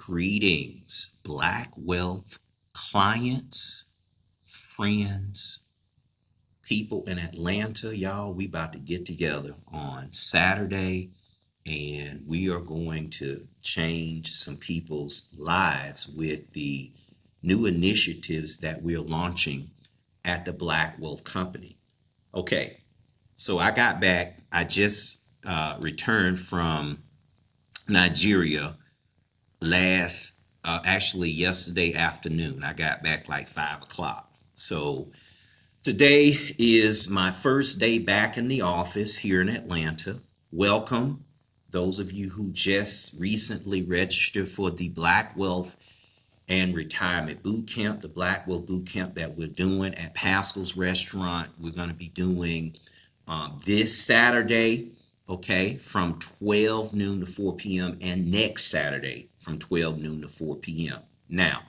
Greetings, Black Wealth clients, friends, people in Atlanta. Y'all, we about to get together on Saturday and we are going to change some people's lives with the new initiatives that we're launching at the Black Wealth Company. Okay, so I got back. I just returned from Nigeria actually yesterday afternoon. I got back like 5 o'clock. So today is my first day back in the office here in Atlanta. Welcome those of you who just recently registered for the Black Wealth and Retirement Bootcamp, the Black Wealth Bootcamp that we're doing at Pascal's Restaurant. We're going to be doing this Saturday, okay, from 12 noon to 4 p.m. and next Saturday from 12 noon to 4 p.m. Now,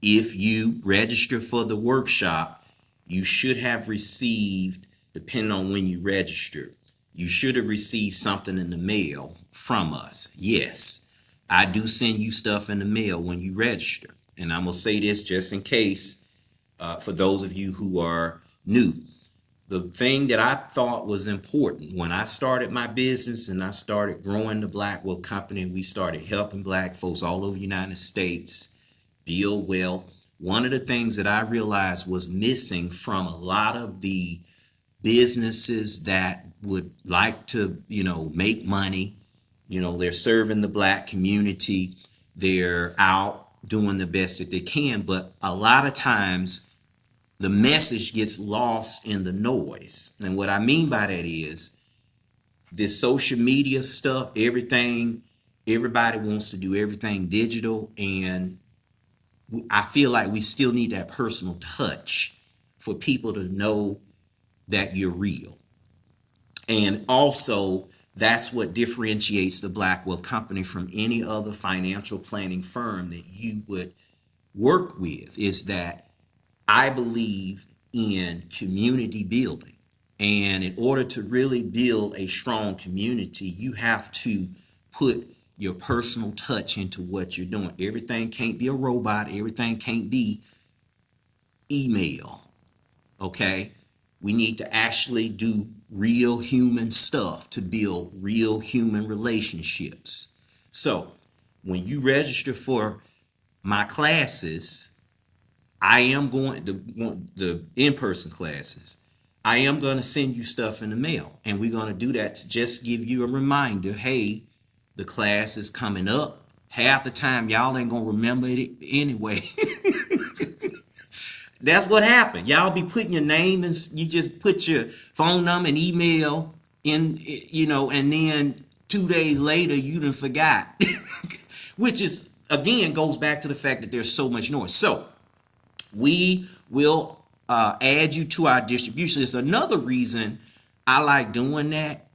if you register for the workshop, you should have received, depending on when you register, you should have received something in the mail from us. Yes, I do send you stuff in the mail when you register. And I'm going to say this just in case for those of you who are new. The thing that I thought was important when I started my business and I started growing the Black Wealth Company and we started helping Black folks all over the United States build wealth, one of the things that I realized was missing from a lot of the businesses that would like to, make money, they're serving the Black community, they're out doing the best that they can, but a lot of times the message gets lost in the noise. And what I mean by that is this social media stuff, everybody wants to do everything digital. And I feel like we still need that personal touch for people to know that you're real. And also, that's what differentiates the Black Wealth Company from any other financial planning firm that you would work with, is that I believe in community building. And in order to really build a strong community, you have to put your personal touch into what you're doing. Everything can't be a robot. Everything can't be email. Okay? We need to actually do real human stuff to build real human relationships. So when you register for my classes, I am going to the in-person classes. I am going to send you stuff in the mail, and we're going to do that to just give you a reminder. Hey, the class is coming up. Half the time, y'all ain't going to remember it anyway. That's what happened. Y'all be putting your name and you just put your phone number and email in, and then 2 days later you done forgot, which is, again, goes back to the fact that there's so much noise. So we will add you to our distribution. There's another reason I like doing that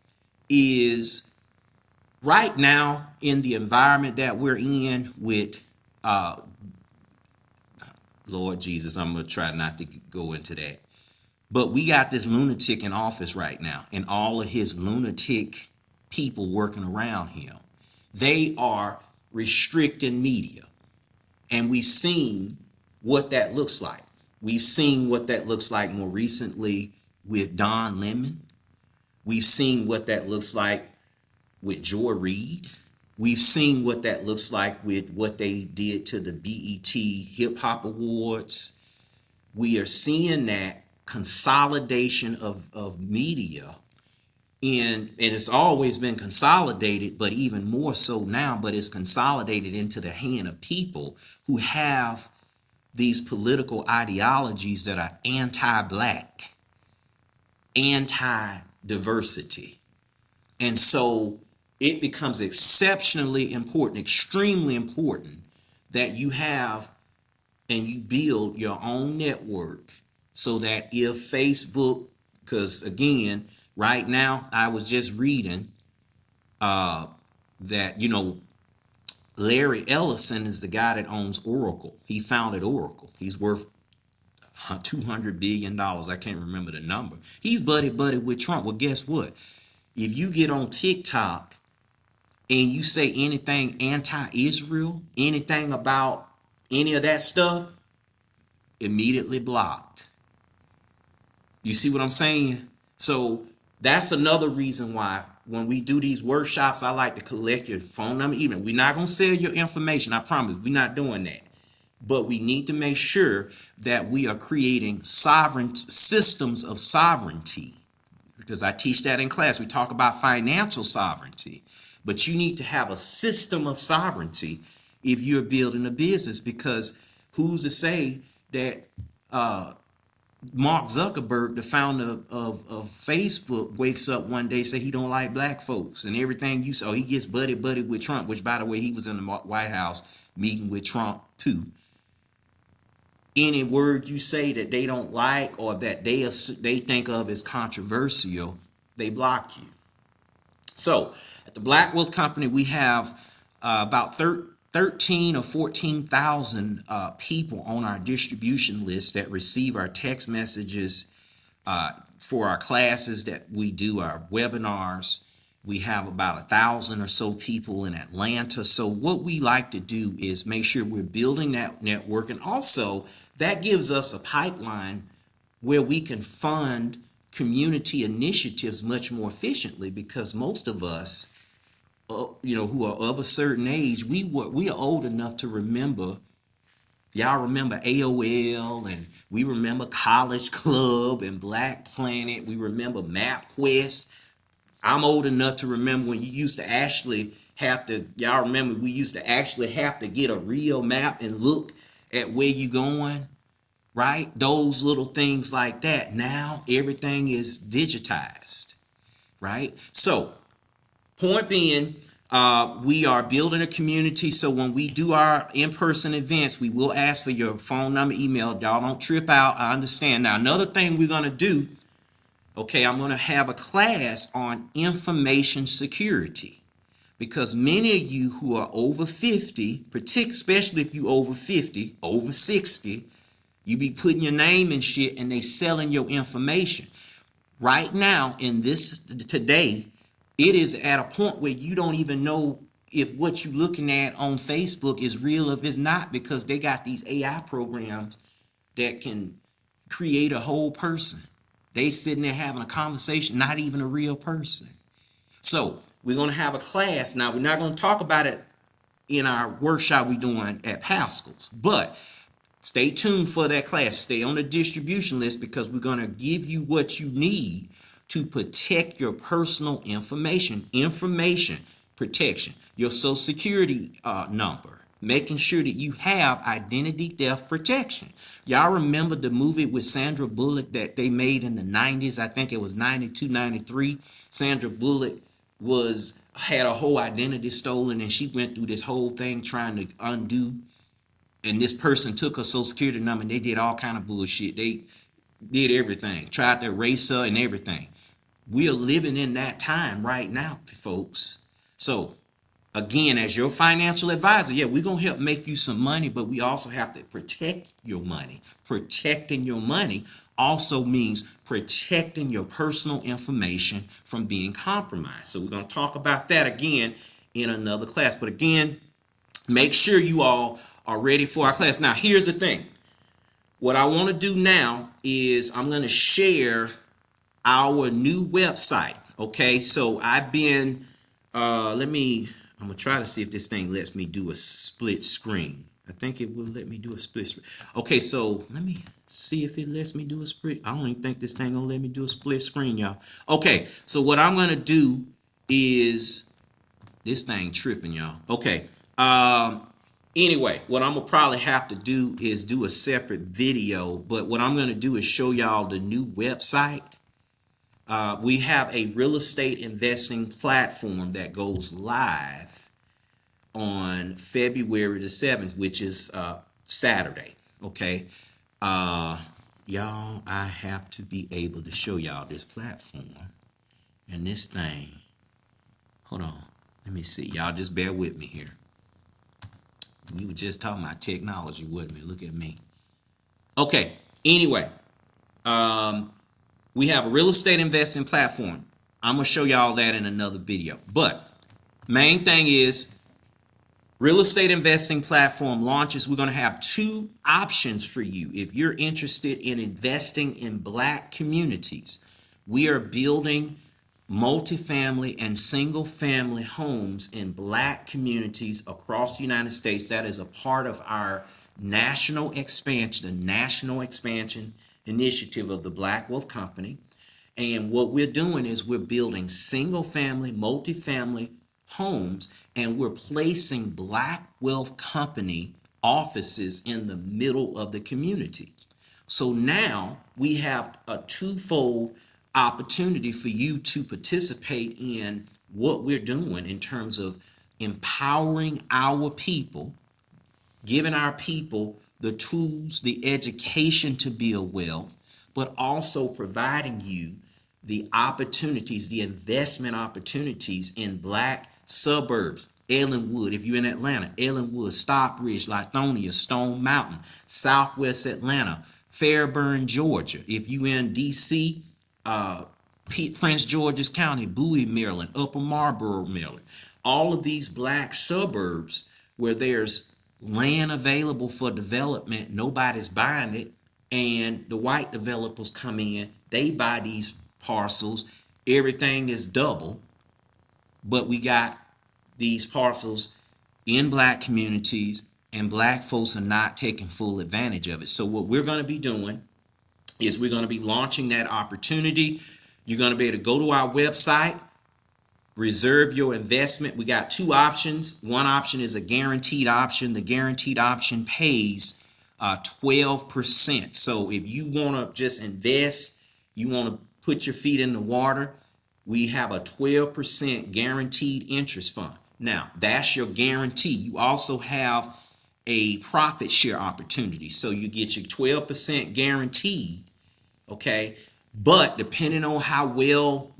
is right now in the environment that we're in with Lord Jesus, I'm going to try not to go into that. But we got this lunatic in office right now, and all of his lunatic people working around him. They are restricting media. And we've seen what that looks like. We've seen what that looks like more recently with Don Lemon. We've seen what that looks like with Joy Reid. We've seen what that looks like with what they did to the BET Hip Hop Awards. We are seeing that consolidation of media, and it's always been consolidated, but even more so now, but it's consolidated into the hand of people who have these political ideologies that are anti-Black, anti-diversity. And so it becomes exceptionally important, extremely important that you have and you build your own network so that if Facebook, because again, right now I was just reading that, Larry Ellison is the guy that owns Oracle. He founded Oracle. He's worth $200 billion. I can't remember the number. He's buddy with Trump. Well, guess what? If you get on TikTok and you say anything anti-Israel, anything about any of that stuff, immediately blocked. You see what I'm saying? So that's another reason why when we do these workshops, I like to collect your phone number. Even we're not going to sell your information. I promise we're not doing that. But we need to make sure that we are creating sovereign systems of sovereignty, because I teach that in class. We talk about financial sovereignty, but you need to have a system of sovereignty if you're building a business, because who's to say that Mark Zuckerberg, the founder of Facebook, wakes up one day, say he don't like black folks and everything you saw. He gets buddy with Trump, which, by the way, he was in the White House meeting with Trump too. Any word you say that they don't like or that they think of as controversial, they block you. So at the Black Wealth Company, we have about 13 or 14,000 people on our distribution list that receive our text messages for our classes that we do, our webinars. We have about 1,000 or so people in Atlanta. So what we like to do is make sure we're building that network, and also that gives us a pipeline where we can fund community initiatives much more efficiently, because most of us, who are of a certain age, we are old enough to remember. Y'all remember AOL, and we remember College Club and Black Planet. We remember MapQuest. I'm old enough to remember when you used to actually have to. Y'all remember we used to actually have to get a real map and look at where you going, right? Those little things like that. Now everything is digitized, right? So point being, we are building a community. So when we do our in-person events, we will ask for your phone number, email. Y'all don't trip out. I understand. Now, another thing we're going to do, okay, I'm going to have a class on information security, because many of you who are over 50, especially if you over 50, over 60, you be putting your name and shit and they selling your information. Right now, in this today, it is at a point where you don't even know if what you're looking at on Facebook is real or if it's not, because they got these AI programs that can create a whole person. They sitting there having a conversation, not even a real person. So we're going to have a class. Now, we're not going to talk about it in our workshop we're doing at Pascal's, but stay tuned for that class. Stay on the distribution list, because we're going to give you what you need to protect your personal information. Information protection, your social security number, making sure that you have identity theft protection. Y'all remember the movie with Sandra Bullock that they made in the 90s? I think it was 92, 93. Sandra Bullock had a whole identity stolen, and she went through this whole thing trying to undo. And this person took her social security number, and they did all kind of bullshit. They did everything, tried to erase her and everything. We are living in that time right now, folks. So again, as your financial advisor, yeah, we're going to help make you some money, but we also have to protect your money. Protecting your money also means protecting your personal information from being compromised. So we're going to talk about that again in another class. But again, make sure you all are ready for our class. Now, here's the thing. What I want to do now is I'm going to share our new website. Okay, so I've been, I'm going to try to see if this thing lets me do a split screen. I think it will let me do a split screen. Okay, so let me see if it lets me do a split. I don't even think this thing going to let me do a split screen, y'all. Okay, so what I'm going to do is, this thing tripping, y'all. Okay, anyway, what I'm going to probably have to do is do a separate video, but what I'm going to do is show y'all the new website. We have a real estate investing platform that goes live on February the 7th, which is Saturday. Okay. Y'all, I have to be able to show y'all this platform and this thing. Hold on. Let me see. Y'all just bear with me here. We were just talking about technology, wasn't we? Look at me. Okay. Anyway, we have a real estate investing platform. I'm going to show y'all that in another video. But Main thing is real estate investing platform launches. We're going to have two options for you. If you're interested in investing in Black communities, we are building multifamily and single family homes in Black communities across the United States. That is a part of our national expansion, the national expansion initiative of the Black Wealth Company. And what we're doing is we're building single family, multifamily homes, and we're placing Black Wealth Company offices in the middle of the community. So now we have a twofold opportunity for you to participate in what we're doing in terms of empowering our people, giving our people the tools, the education to build wealth, but also providing you the opportunities, the investment opportunities in Black suburbs. Ellenwood, if you're in Atlanta, Ellenwood, Stockbridge, Lithonia, Stone Mountain, Southwest Atlanta, Fairburn, Georgia. If you in DC, Prince George's County, Bowie, Maryland, Upper Marlboro, Maryland. All of these Black suburbs where there's land available for development, nobody's buying it, and the white developers come in, they buy these parcels, everything is double, but we got these parcels in Black communities, and Black folks are not taking full advantage of it. So what we're going to be doing is we're going to be launching that opportunity. You're going to be able to go to our website, reserve your investment. We got two options. One option is a guaranteed option. The guaranteed option pays 12%. So if you want to just invest, you want to put your feet in the water, we have a 12% guaranteed interest fund. Now, that's your guarantee. You also have a profit share opportunity. So you get your 12% guaranteed, okay? But depending on how well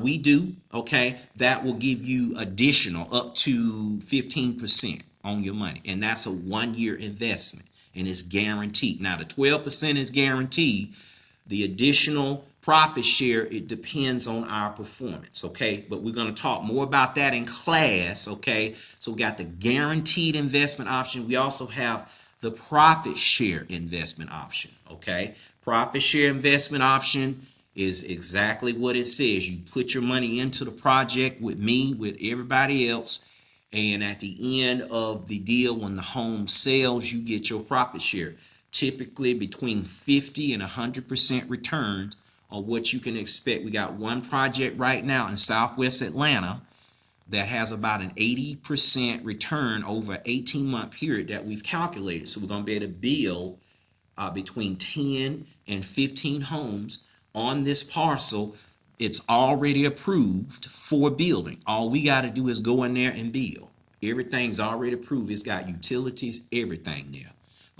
we do, okay, that will give you additional up to 15% on your money. And that's a 1-year investment, and it's guaranteed. Now, the 12% is guaranteed. The additional profit share, it depends on our performance, okay? But we're going to talk more about that in class, okay? So we got the guaranteed investment option. We also have the profit share investment option, okay? Profit share investment option is exactly what it says. You put your money into the project with me, with everybody else, and at the end of the deal, when the home sells, you get your profit share. Typically between 50 and 100% returns are what you can expect. We got one project right now in Southwest Atlanta that has about an 80% return over an 18-month period that we've calculated. So we're going to be able to build between 10 and 15 homes on this parcel. It's already approved for building. All we got to do is go in there and build. Everything's already approved. It's got utilities, everything there.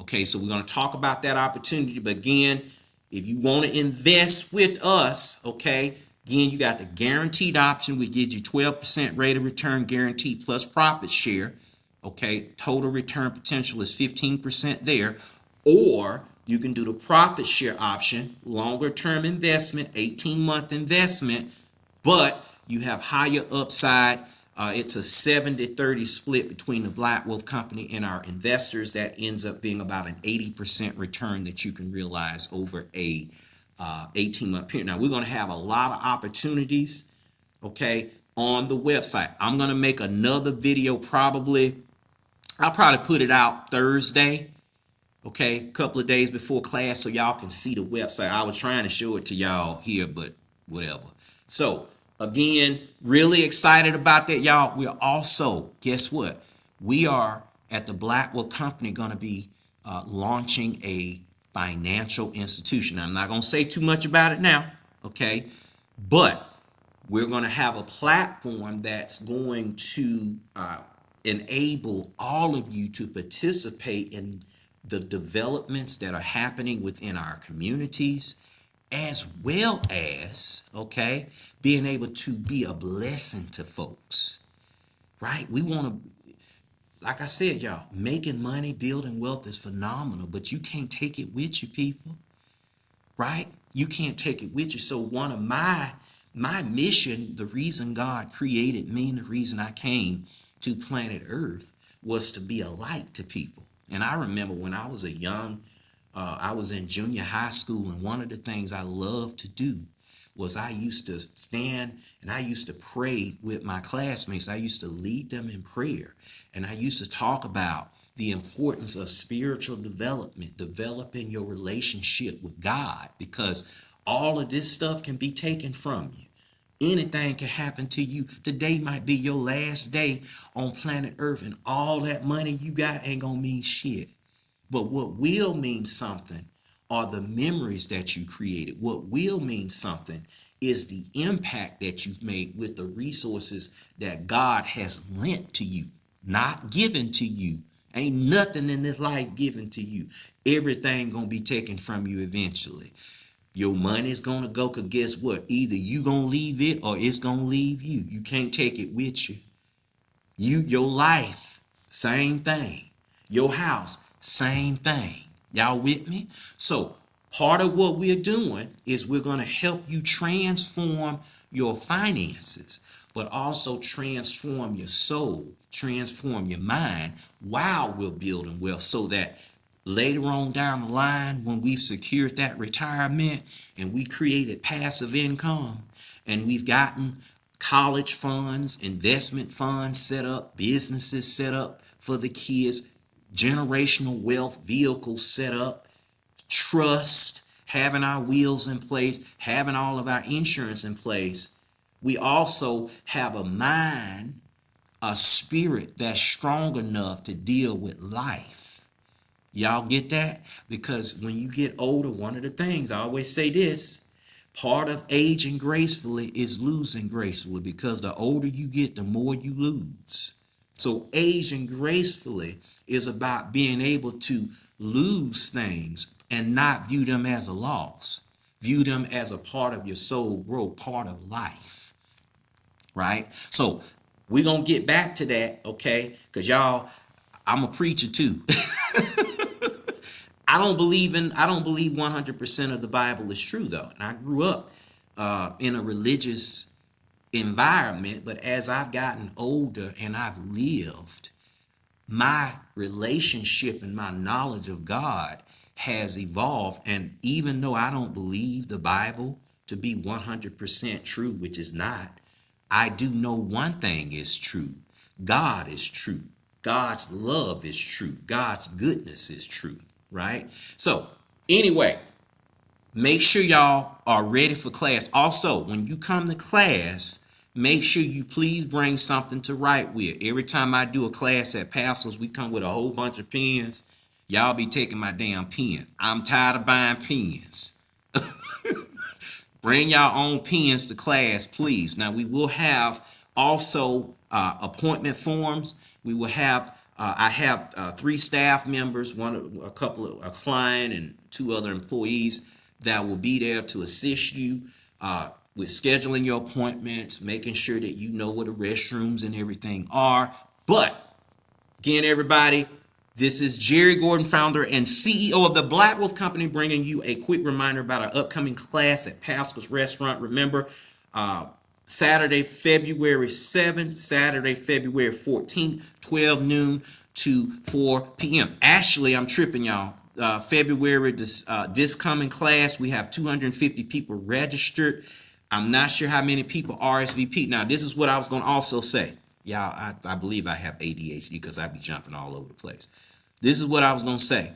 Okay, so we're going to talk about that opportunity. But again, if you want to invest with us, okay, again, you got the guaranteed option. We give you 12% rate of return guaranteed plus profit share. Okay, total return potential is 15% there. Or you can do the profit share option, longer term investment, 18-month investment, but you have higher upside. It's a 70-30 split between the Black Wealth Company and our investors. That ends up being about an 80% return that you can realize over a 18-month period. Now, we're going to have a lot of opportunities, okay, on the website. I'm going to make another video I'll probably put it out Thursday, okay, a couple of days before class so y'all can see the website. I was trying to show it to y'all here, but whatever. So, again, really excited about that, y'all. We're also, guess what? We are at the Black Wealth Company going to be launching a financial institution. I'm not going to say too much about it now, okay? But we're going to have a platform that's going to enable all of you to participate in the developments that are happening within our communities, as well as, okay, being able to be a blessing to folks, right? We want to, like I said, y'all, making money, building wealth is phenomenal, but you can't take it with you, people, right? You can't take it with you. So one of my My mission, the reason God created me and the reason I came to planet Earth was to be a light to people. And I remember when I was I was in junior high school, and one of the things I loved to do was I used to stand and I used to pray with my classmates. I used to lead them in prayer, and I used to talk about the importance of spiritual development, developing your relationship with God, because all of this stuff can be taken from you. Anything can happen to you. Today might be your last day on planet Earth, and all that money you got ain't gonna mean shit. But what will mean something are the memories that you created. What will mean something is the impact that you've made with the resources that God has lent to you, not given to you. Ain't nothing in this life given to you. Everything gonna be taken from you eventually. Your money's gonna go, because guess what? Either you gonna leave it or it's gonna leave you. You can't take it with you. Your life, same thing. Your house, same thing. Y'all with me? So part of what we're doing is we're gonna help you transform your finances, but also transform your soul, transform your mind while we're building wealth, so that later on down the line, when we've secured that retirement and we created passive income and we've gotten college funds, investment funds set up, businesses set up for the kids, generational wealth vehicles set up, trust, having our wheels in place, having all of our insurance in place, we also have a mind, a spirit that's strong enough to deal with life. Y'all get that? Because when you get older, one of the things, I always say this, part of aging gracefully is losing gracefully, because the older you get, the more you lose. So aging gracefully is about being able to lose things and not view them as a loss. View them as a part of your soul growth, part of life. Right? So we're going to get back to that, okay? Because y'all, I'm a preacher too. I don't believe 100% of the Bible is true, though. And I grew up in a religious environment, but as I've gotten older and I've lived, my relationship and my knowledge of God has evolved. And even though I don't believe the Bible to be 100% true, which is not, I do know one thing is true. God is true. God's love is true. God's goodness is true. Right? So anyway, make sure y'all are ready for class. Also, when you come to class, make sure you please bring something to write with. Every time I do a class at Pastors, we come with a whole bunch of pens. Y'all be taking my damn pen. I'm tired of buying pens. Bring your own pens to class, please. Now, we will have also appointment forms. We will have I have 3 staff members, a client, and 2 other employees that will be there to assist you with scheduling your appointments, making sure that you know where the restrooms and everything are. But again, everybody, this is Jerry Gordon, founder and CEO of the Black Wealth Company, bringing you a quick reminder about our upcoming class at Pascal's Restaurant. Remember, Saturday, February 7th, Saturday, February 14th, 12 noon to 4 p.m. Actually, I'm tripping, y'all. February, this coming class, we have 250 people registered. I'm not sure how many people RSVP. Now, this is what I was going to also say. Y'all, I believe I have ADHD because I be jumping all over the place. This is what I was going to say.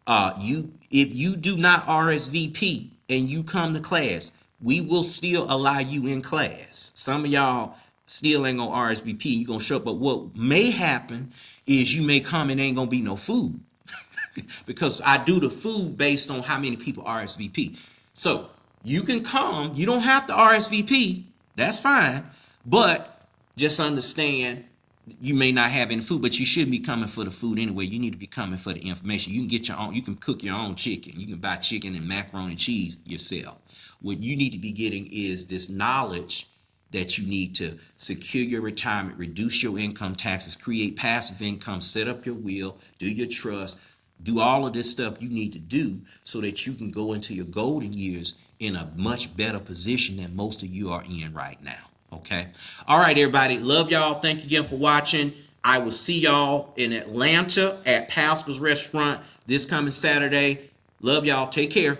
If you do not RSVP and you come to class, we will still allow you in class. Some of y'all still ain't gonna RSVP. You're gonna show up, but what may happen is you may come and ain't gonna be no food. Because I do the food based on how many people RSVP. So you can come, you don't have to RSVP, that's fine, but just understand you may not have any food, but you shouldn't be coming for the food anyway. You need to be coming for the information. You can get your own, you can cook your own chicken. You can buy chicken and macaroni and cheese yourself. What you need to be getting is this knowledge that you need to secure your retirement, reduce your income taxes, create passive income, set up your will, do your trust, do all of this stuff you need to do so that you can go into your golden years in a much better position than most of you are in right now. Okay. All right, everybody. Love y'all. Thank you again for watching. I will see y'all in Atlanta at Pascal's Restaurant this coming Saturday. Love y'all. Take care.